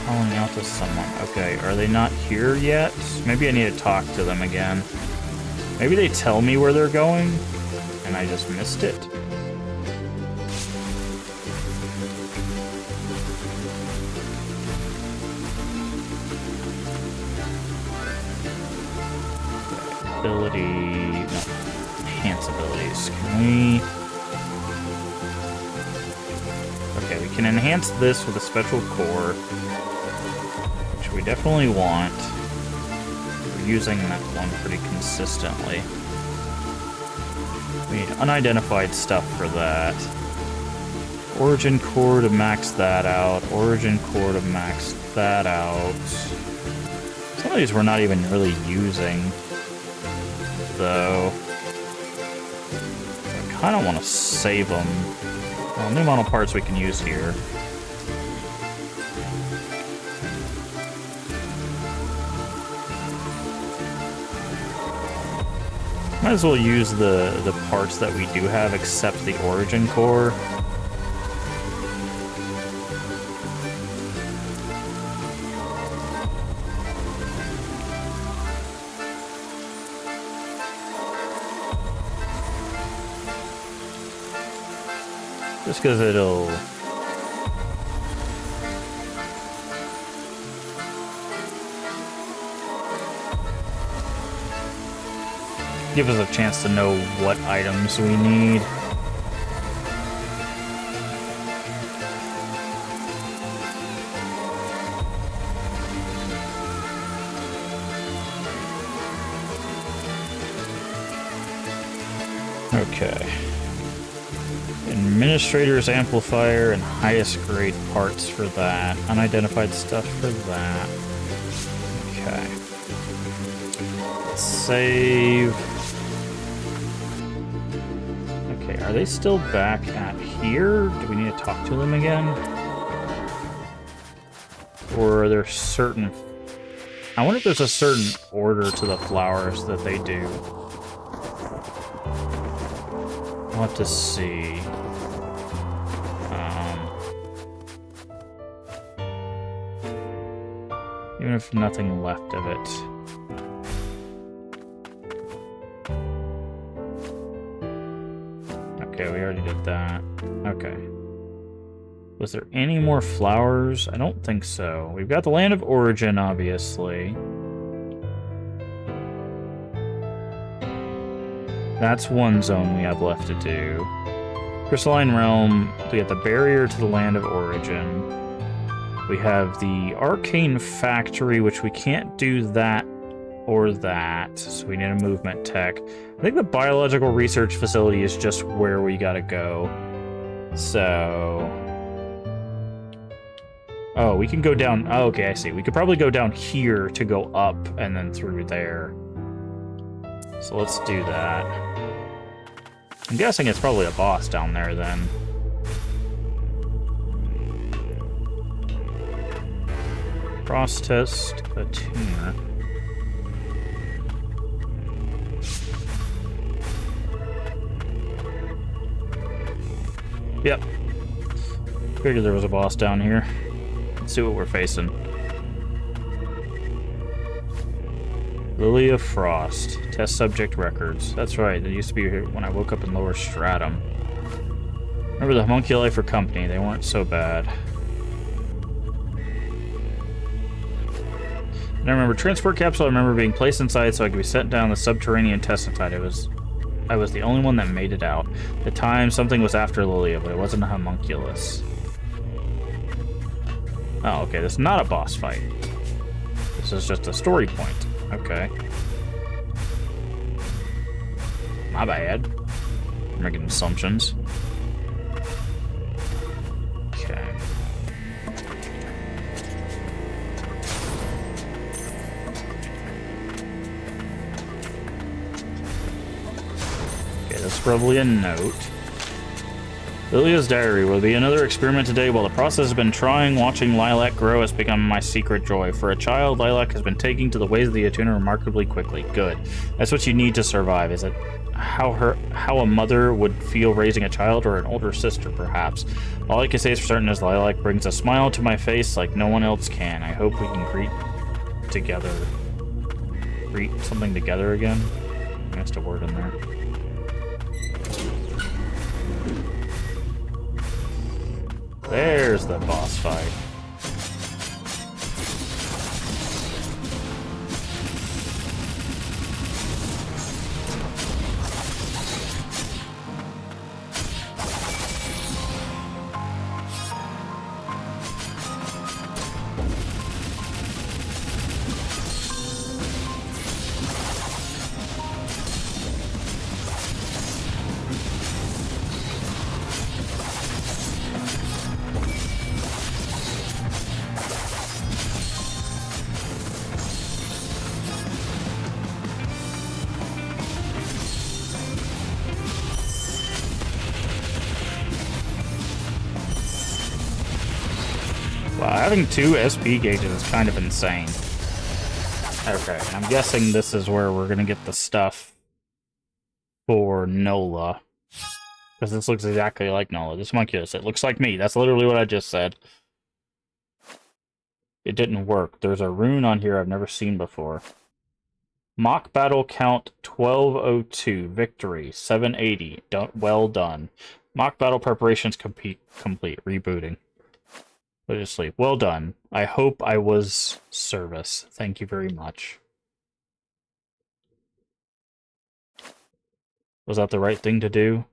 Calling out to someone. Okay, are they not here yet? Maybe I need to talk to them again. Maybe they tell me where they're going, and I just missed it. Ability... no. Enhance abilities. Can we... okay, we can enhance this with a special core, which we definitely want. We're using that one pretty consistently. We need unidentified stuff for that. Origin core to max that out. Origin core to max that out. Some of these we're not even really using, though. I kind of want to save them. Well, new model parts we can use here. Might as well use the parts that we do have, except the origin core. Just because it'll... give us a chance to know what items we need. Okay. Administrator's amplifier and highest grade parts for that. Unidentified stuff for that. Okay. Let's save. Okay, are they still back at here? Do we need to talk to them again? Or are there certain... I wonder if there's a certain order to the flowers that they do. I'll have to see. Even if nothing left of it. Okay, we already did that. Okay. Was there any more flowers? I don't think so. We've got the Land of Origin, obviously. That's one zone we have left to do. Crystalline Realm, we have the barrier to the Land of Origin. We have the Arcane Factory, which we can't do that or that, so we need a movement tech. I think the Biological Research Facility is just where we gotta go. So... oh, we can go down... oh, okay, I see. We could probably go down here to go up and then through there. So let's do that. I'm guessing it's probably a boss down there, then. Cross test a tuner. Yep. Figured there was a boss down here. Let's see what we're facing. Lily of Frost. Test subject records. That's right, it used to be here when I woke up in lower stratum. Remember the homunculi for company, they weren't so bad. And I remember transport capsule, I remember being placed inside so I could be sent down the subterranean test inside. I was the only one that made it out. At the time, something was after Lilia, but it wasn't a homunculus. Oh, okay, this is not a boss fight. This is just a story point. Okay. My bad. I'm making assumptions. Okay. Okay, that's probably a note. Lilia's diary. Will be another experiment today. While the process has been trying, watching Lilac grow has become my secret joy. For a child, Lilac has been taking to the ways of the Atuna remarkably quickly. Good. That's what you need to survive, is it? how a mother would feel raising a child, or an older sister, perhaps. All I can say is for certain is Lilac brings a smile to my face like no one else can. I hope we can greet something together again. I missed a word in there. There's the boss fight. Wow, having 2 SP gauges is kind of insane. Okay, I'm guessing this is where we're gonna get the stuff for Nola. Because this looks exactly like Nola. This homunculus, it looks like me. That's literally what I just said. It didn't work. There's a rune on here I've never seen before. Mock battle count 1202. Victory 780. Well done. Mock battle preparations complete. Rebooting. Go to sleep. Well done. I hope I was service. Thank you very much. Was that the right thing to do?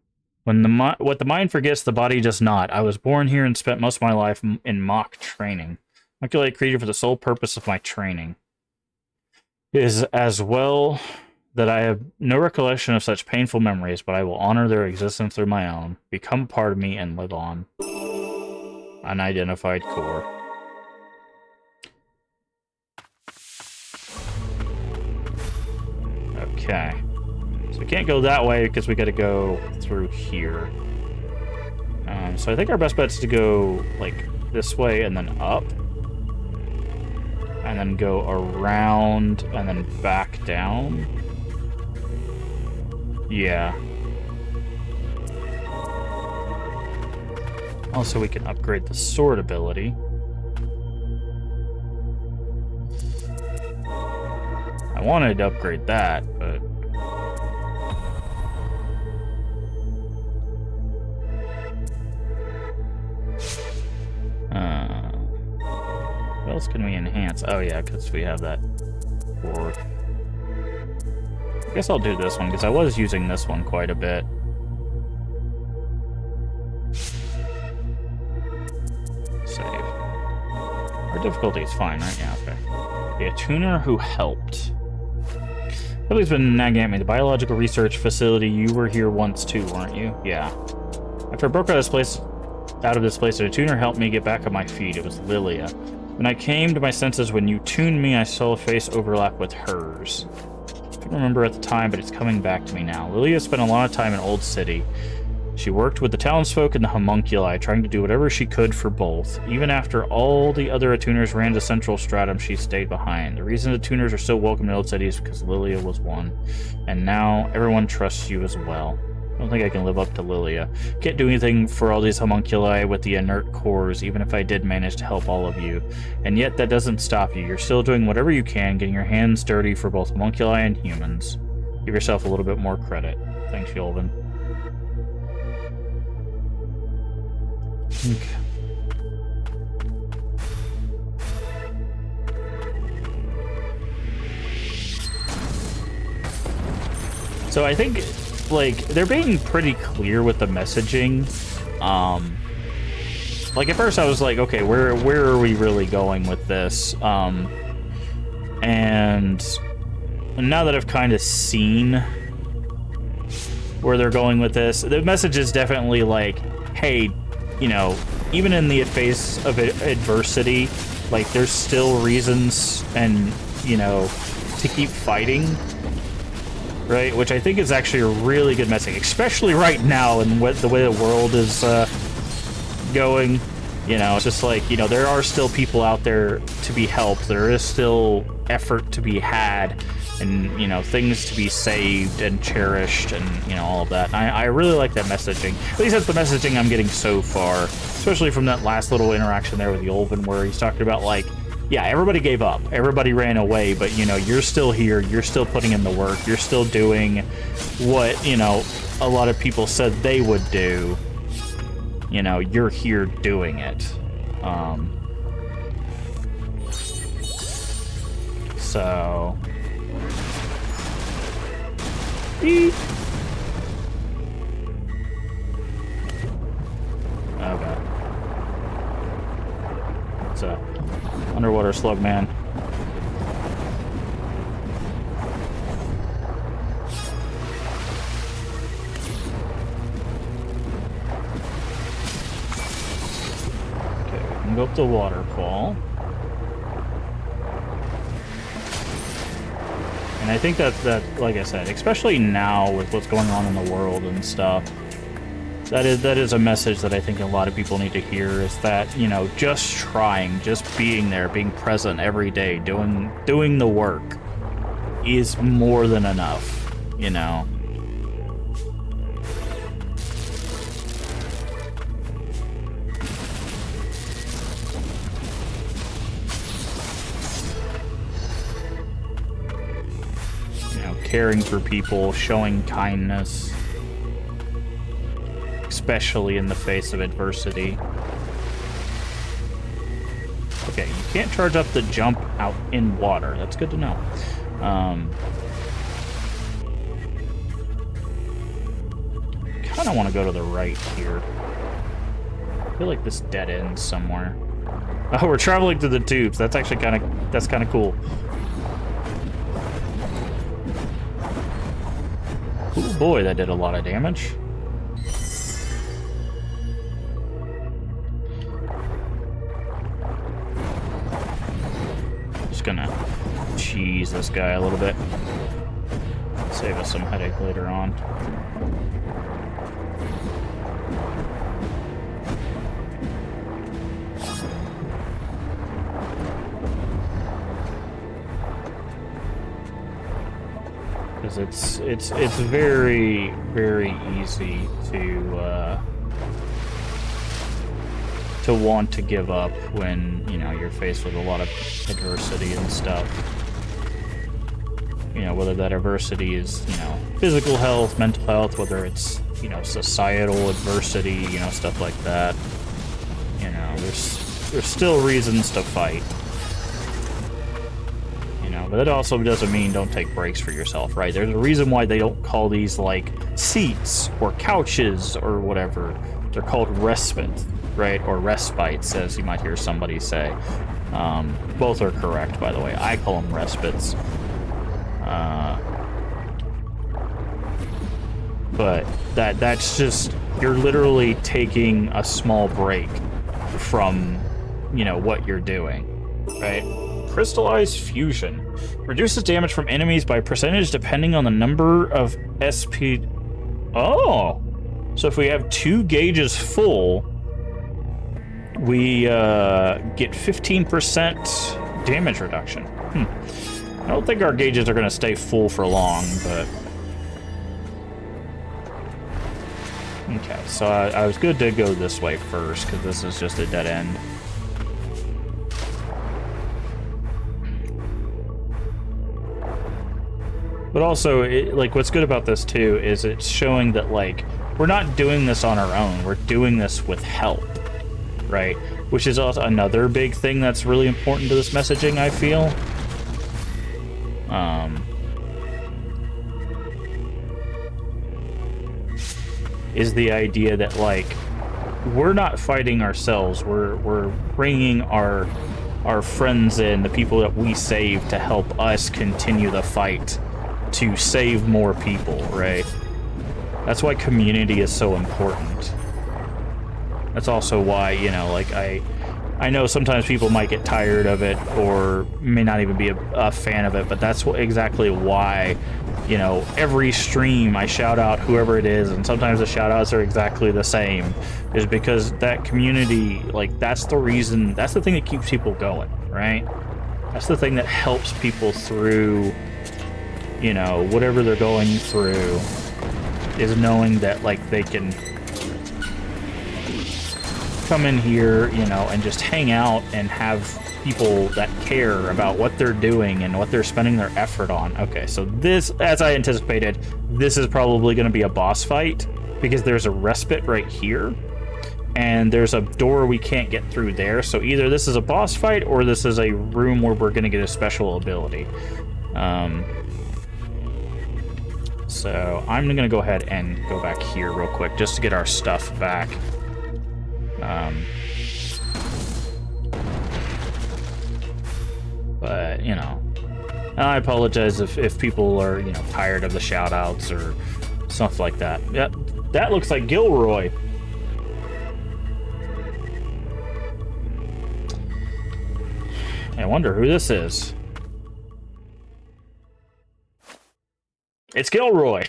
What the mind forgets, the body does not. I was born here and spent most of my life in mock training. Calculate creature for the sole purpose of my training. It is as well that I have no recollection of such painful memories, but I will honor their existence through my own, become a part of me, and live on. Unidentified core. Okay. So we can't go that way because we got to go through here. So I think our best bet is to go like this way and then up. And then go around and then back down. Yeah. Also, we can upgrade the sword ability. I wanted to upgrade that, but... what else can we enhance? Oh yeah, because we have that sword. I guess I'll do this one, because I was using this one quite a bit. Save. Our difficulty is fine, right? Yeah, okay. The tuner who helped. Billy's been nagging at me. The biological research facility, you were here once too, weren't you? Yeah. After I broke out of this place, a tuner helped me get back on my feet. It was Lilia. When I came to my senses, when you tuned me, I saw a face overlap with hers. I couldn't remember at the time, but it's coming back to me now. Lilia spent a lot of time in Old City. She worked with the townsfolk and the homunculi, trying to do whatever she could for both. Even after all the other attuners ran to Central Stratum, she stayed behind. The reason the tuners are so welcome in Old City is because Lilia was one. And now, everyone trusts you as well. I don't think I can live up to Lilia. Can't do anything for all these homunculi with the inert cores, even if I did manage to help all of you. And yet, that doesn't stop you. You're still doing whatever you can, getting your hands dirty for both homunculi and humans. Give yourself a little bit more credit. Thanks, Yolvin. Okay. So I think, like, they're being pretty clear with the messaging. Like, at first I was like, okay, where are we really going with this? And now that I've kind of seen where they're going with this, the message is definitely like, hey, you know, even in the face of adversity, like, there's still reasons and, you know, to keep fighting, right? Which I think is actually a really good message, especially right now and the way the world is going. You know, it's just like, you know, there are still people out there to be helped. There is still effort to be had and, you know, things to be saved and cherished and, you know, all of that. And I really like that messaging. At least that's the messaging I'm getting so far, especially from that last little interaction there with the Ulven where he's talking about, like, yeah, everybody gave up. Everybody ran away, but, you know, you're still here. You're still putting in the work. You're still doing what, you know, a lot of people said they would do. You know, you're here doing it. So... Eek. Oh god. It's a underwater slug man. Go up the waterfall. And I think that, like I said, especially now with what's going on in the world and stuff, that is a message that I think a lot of people need to hear, is that, you know, just trying, just being there, being present every day, doing the work is more than enough, you know. Caring for people, showing kindness, especially in the face of adversity. Okay, you can't charge up the jump out in water. That's good to know. Kind of want to go to the right here. I feel like this dead ends somewhere. Oh, we're traveling through the tubes. That's actually kind of cool. Oh boy, that did a lot of damage. Just gonna cheese this guy a little bit. Save us some headache later on. Because it's very, very easy to want to give up when, you know, you're faced with a lot of adversity and stuff. You know, whether that adversity is, you know, physical health, mental health, whether it's, you know, societal adversity, you know, stuff like that. You know, there's still reasons to fight. But that also doesn't mean don't take breaks for yourself, right? There's a reason why they don't call these, like, seats or couches or whatever. They're called respite, right? Or respites, as you might hear somebody say. Both are correct, by the way. I call them respites. But that's just, you're literally taking a small break from, you know, what you're doing, right? Crystallized Fusion. Reduces damage from enemies by percentage depending on the number of SP... Oh! So if we have 2 gauges full, we get 15% damage reduction. I don't think our gauges are going to stay full for long, but... Okay, so I was good to go this way first, because this is just a dead end. But also, like, what's good about this, too, is it's showing that, like, we're not doing this on our own. We're doing this with help, right? Which is also another big thing that's really important to this messaging, I feel. Is the idea that, like, we're not fighting ourselves. We're bringing our friends in, the people that we save, to help us continue the fight to save more people, right? That's why community is so important. That's also why, you know, like, I know sometimes people might get tired of it or may not even be a fan of it, but that's exactly why you know, every stream I shout out whoever it is, and sometimes the shout outs are exactly the same, is because that community, like, that's the reason, that's the thing that keeps people going, right? That's the thing that helps people through, you know, whatever they're going through, is knowing that, like, they can come in here, you know, and just hang out and have people that care about what they're doing and what they're spending their effort on. Okay, so this, as I anticipated, this is probably going to be a boss fight, because there's a respite right here, and there's a door we can't get through there, so either this is a boss fight, or this is a room where we're going to get a special ability. So I'm going to go ahead and go back here real quick, just to get our stuff back. But, you know, I apologize if people are, you know, tired of the shout-outs or stuff like that. Yep, that looks like Gilroy. I wonder who this is. It's Gilroy!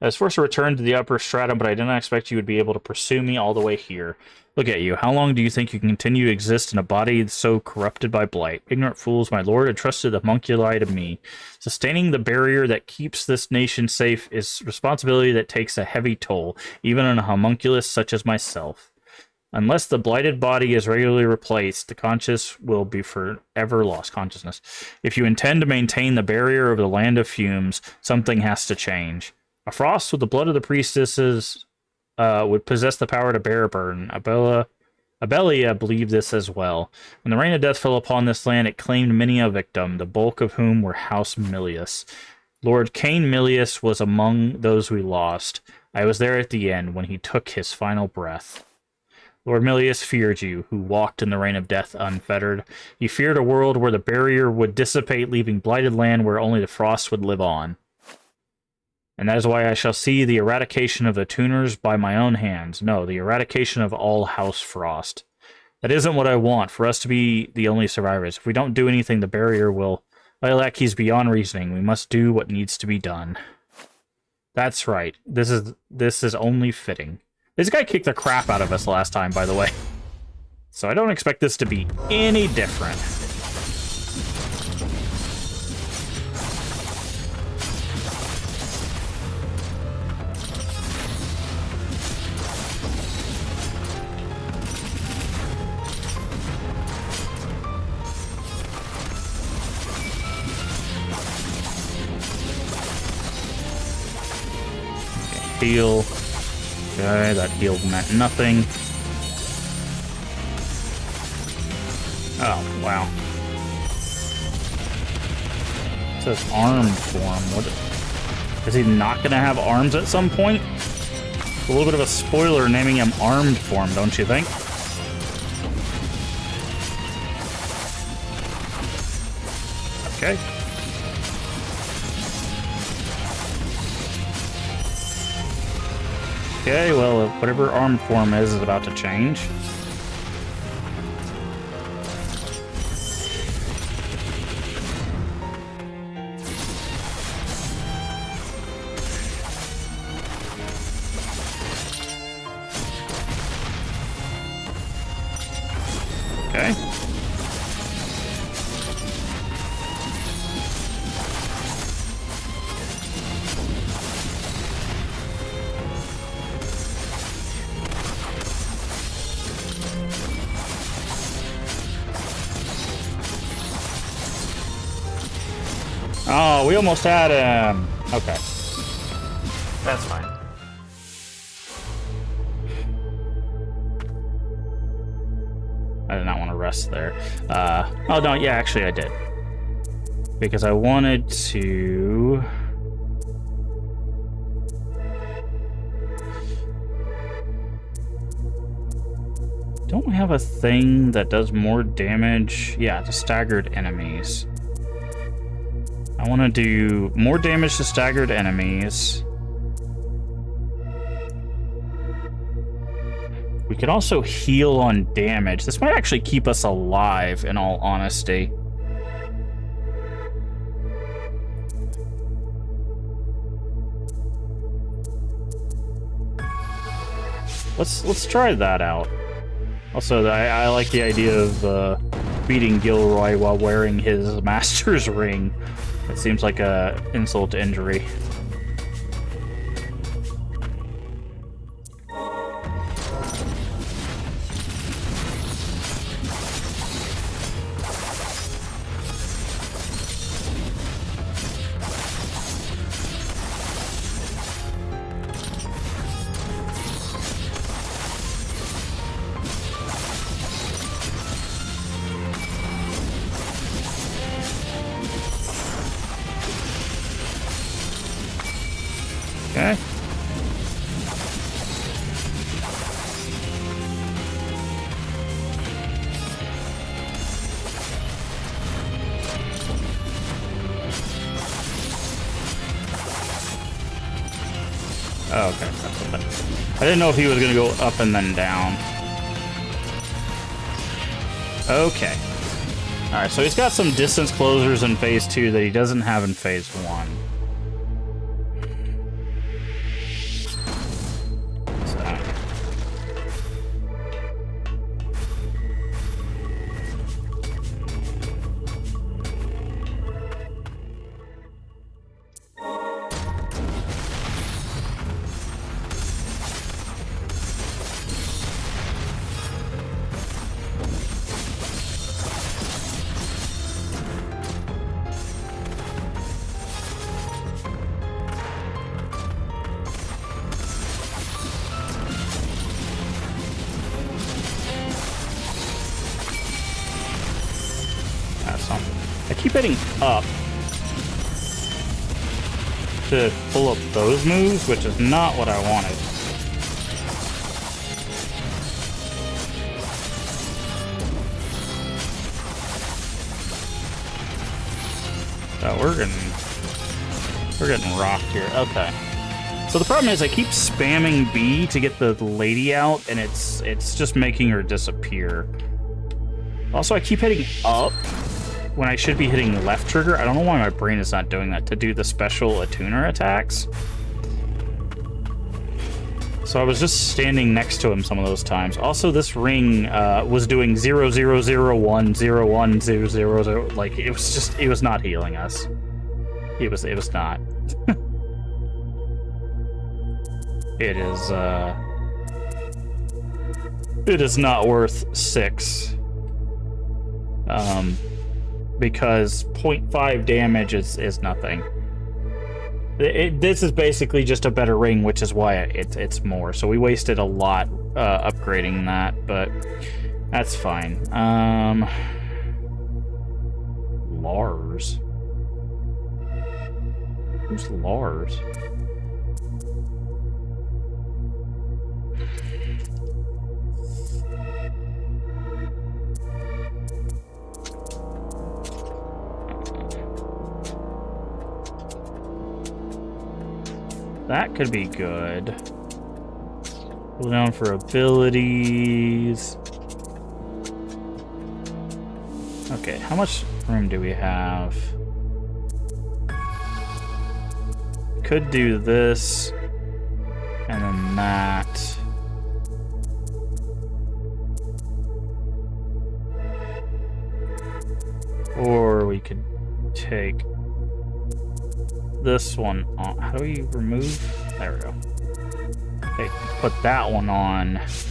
I was forced to return to the upper stratum, but I did not expect you would be able to pursue me all the way here. Look at you. How long do you think you can continue to exist in a body so corrupted by blight? Ignorant fools, my lord entrusted the homunculi to me. Sustaining the barrier that keeps this nation safe is responsibility that takes a heavy toll, even on a homunculus such as myself. Unless the blighted body is regularly replaced, the conscious will be forever lost consciousness. If you intend to maintain the barrier of the land of fumes, something has to change. A frost with the blood of the priestesses would possess the power to bear a burden. Abelia believed this as well. When the rain of death fell upon this land, it claimed many a victim, the bulk of whom were House Milius. Lord Cain Milius was among those we lost. I was there at the end, when he took his final breath. Lord Milius feared you, who walked in the rain of death unfettered. He feared a world where the barrier would dissipate, leaving blighted land where only the frost would live on. And that is why I shall see the eradication of the tuners by my own hands. No, the eradication of all House Frost. That isn't what I want, for us to be the only survivors. If we don't do anything, the barrier will... Lilac, he's beyond reasoning. We must do what needs to be done. That's right. This is only fitting. This guy kicked the crap out of us last time, by the way. So I don't expect this to be any different. Heal. Okay, that heal meant nothing. Oh, wow. It says armed form. What is he not gonna have arms at some point? A little bit of a spoiler naming him armed form, don't you think? Okay. Okay, well, whatever armed form is about to change. Okay. Oh, we almost had him. Okay. That's fine. I did not want to rest there. Oh, no, yeah, actually I did. Because I wanted to... Don't have a thing that does more damage. Yeah, to staggered enemies. I want to do more damage to staggered enemies. We could also heal on damage. This might actually keep us alive, in all honesty. let's try that out. Also, I like the idea of beating Gilroy while wearing his master's ring. It seems like a insult to injury. Okay. Oh, okay. That's what I didn't know if he was going to go up and then down. Okay. Alright, so he's got some distance closers in Phase 2 that he doesn't have in Phase 1. I keep hitting up to pull up those moves, which is not what I wanted. Oh, we're getting rocked here. Okay. So the problem is I keep spamming B to get the lady out, and it's just making her disappear. Also, I keep hitting up when I should be hitting left trigger. I don't know why my brain is not doing that to do the special attuner attacks. So I was just standing next to him some of those times. Also, this ring was doing 0, 0, 0, 1, 0, 1, 0, 0, 0. Like, it was not healing us. It was not. It is not worth 6. Because 0.5 damage is nothing. This is basically just a better ring, which is why it's more. So we wasted a lot upgrading that, but that's fine. Lars. Who's Lars? That could be good. Pull down for abilities. Okay, how much room do we have? Could do this, and then that. Or we could take this one on. How do we remove? There we go. Okay, put that one on. Is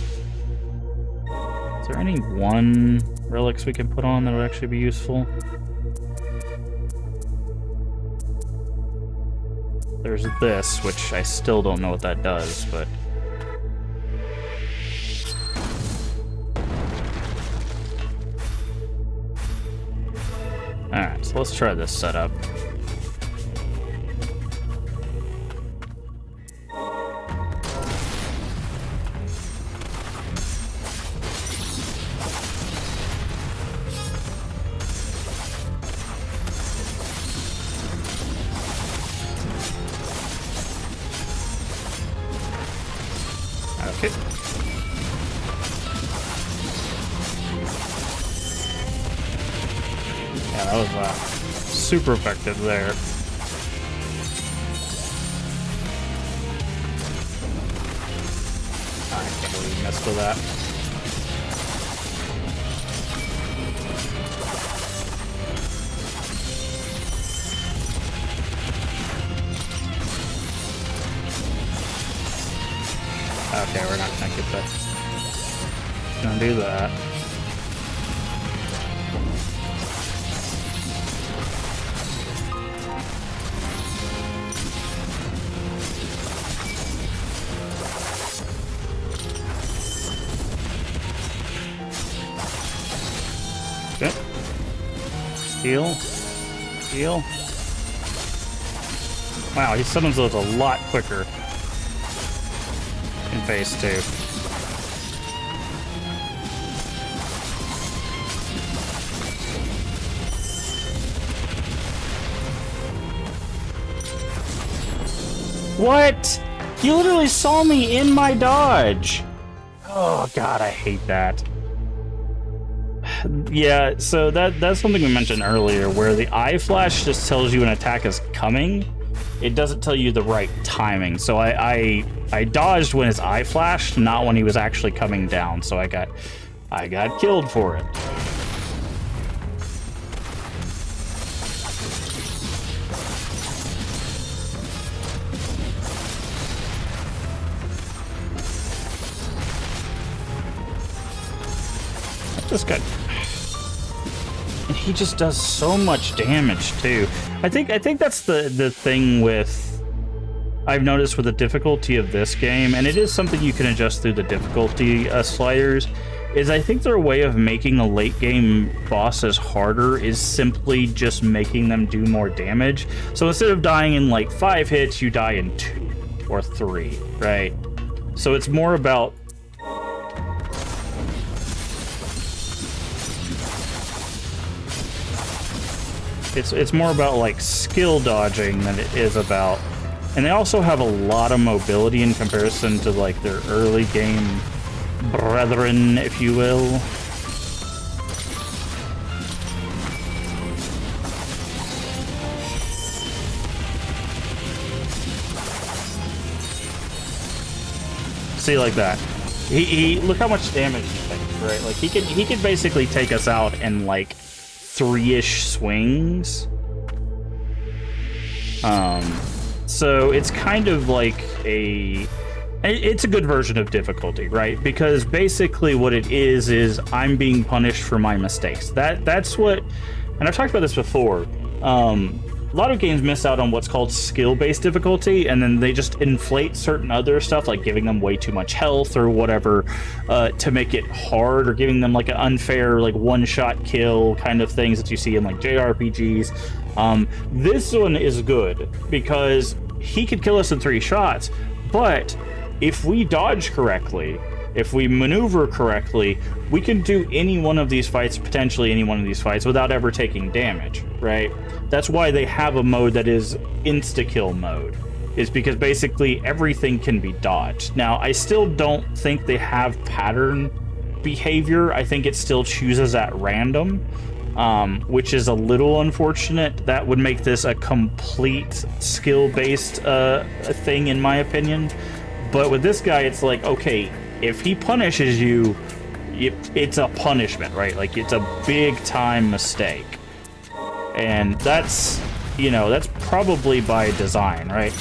there any one relics we can put on that would actually be useful? There's this, which I still don't know what that does, but... Alright, so let's try this setup. Okay. Yeah, that was super effective there. Alright, us to that. Okay, we're not gonna get that. Gonna do that. Okay. Heal. Heal. Wow, he summons those a lot quicker in phase 2. What? You literally saw me in my dodge. Oh god, I hate that. Yeah, so that's something we mentioned earlier, where the eye flash just tells you an attack is coming. It doesn't tell you the right timing. So I dodged when his eye flashed, not when he was actually coming down. So I got killed for it. This guy, and he just does so much damage too. I think that's the thing with, I've noticed with the difficulty of this game, and it is something you can adjust through the difficulty sliders, is I think their way of making the late game bosses harder is simply just making them do more damage. So instead of dying in like 5 hits, you die in 2 or 3, right? So it's more about It's more about like skill dodging than it is about, and they also have a lot of mobility in comparison to like their early game brethren, if you will. See, like that. He look how much damage he takes, right? Like he could basically take us out in like 3-ish swings. So it's kind of like it's a good version of difficulty, right? Because basically what it is I'm being punished for my mistakes. That's what, and I've talked about this before. A lot of games miss out on what's called skill-based difficulty, and then they just inflate certain other stuff, like giving them way too much health or whatever, to make it hard, or giving them like an unfair, like one-shot kill kind of things that you see in like JRPGs. This one is good because he could kill us in 3 shots, but if we dodge correctly, if we maneuver correctly, we can do any one of these fights, potentially any one of these fights, without ever taking damage, right? That's why they have a mode that is insta-kill mode, is because basically everything can be dodged. Now, I still don't think they have pattern behavior. I think it still chooses at random, which is a little unfortunate. That would make this a complete skill-based thing, in my opinion. But with this guy, it's like, okay, if he punishes you, it's a punishment, right? Like, it's a big-time mistake. And that's, you know, that's probably by design, right?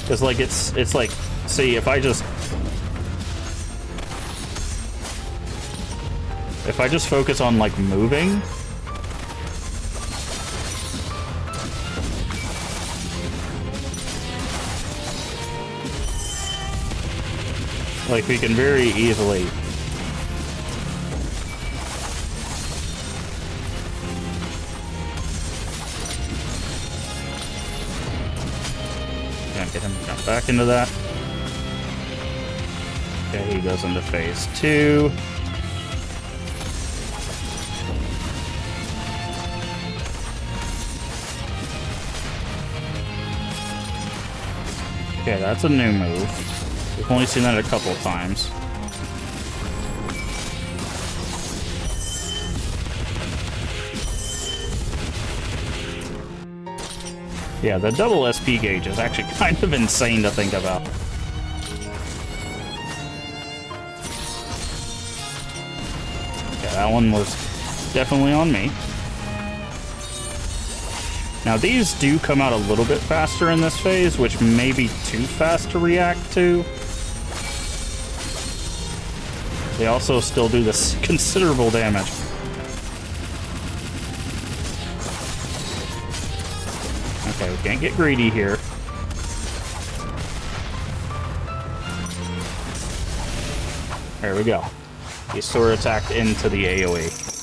Because, like, it's like, see, if I just focus on, like, moving, like, we can very easily get him to jump back into that. Okay, he goes into phase 2. Okay, that's a new move. We've only seen that a couple of times. Yeah, the double SP gauge is actually kind of insane to think about. Okay, that one was definitely on me. Now, these do come out a little bit faster in this phase, which may be too fast to react to. They also still do this considerable damage. Okay, we can't get greedy here. There we go. He sort of attacked into the AoE.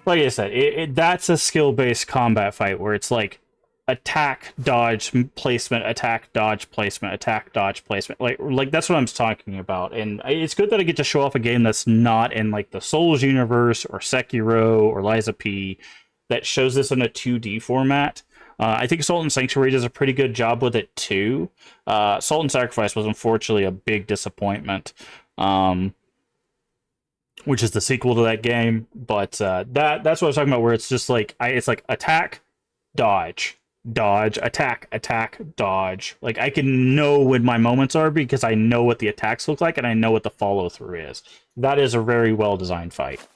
Like I said, that's a skill-based combat fight where it's like attack, dodge, placement, attack, dodge, placement, attack, dodge, placement. Like that's what I'm talking about. And it's good that I get to show off a game that's not in like the Souls universe or Sekiro or Lies of P that shows this in a 2D format. I think Salt and Sanctuary does a pretty good job with it too. Salt and Sacrifice was unfortunately a big disappointment. Which is the sequel to that game, but that's what I was talking about, where it's just like it's like attack, dodge, dodge, attack, attack, dodge. Like I can know when my moments are because I know what the attacks look like and I know what the follow through is. That is a very well designed fight.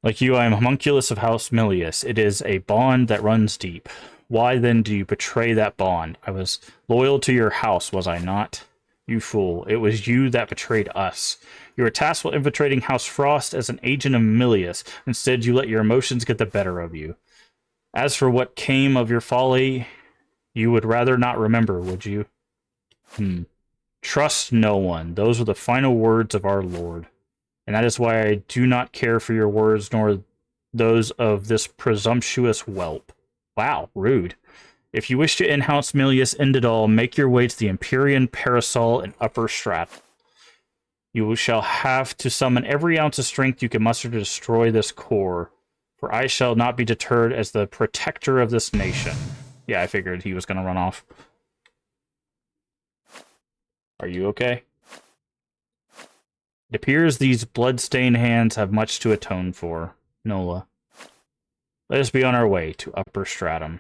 Like you, I am homunculus of House Milius. It is a bond that runs deep. Why then do you betray that bond? I was loyal to your house, was I not? You fool! It was you that betrayed us. You were tasked with infiltrating House Frost as an agent of Milius. Instead, you let your emotions get the better of you. As for what came of your folly, you would rather not remember, would you? Trust no one. Those were the final words of our Lord. And that is why I do not care for your words, nor those of this presumptuous whelp. Wow, rude. If you wish to end House Milius end it all, make your way to the Empyrean Parasol and Upper Stratum. You shall have to summon every ounce of strength you can muster to destroy this core, for I shall not be deterred as the protector of this nation. Yeah, I figured he was going to run off. Are you okay? It appears these blood-stained hands have much to atone for. Nola. Let us be on our way to Upper Stratum.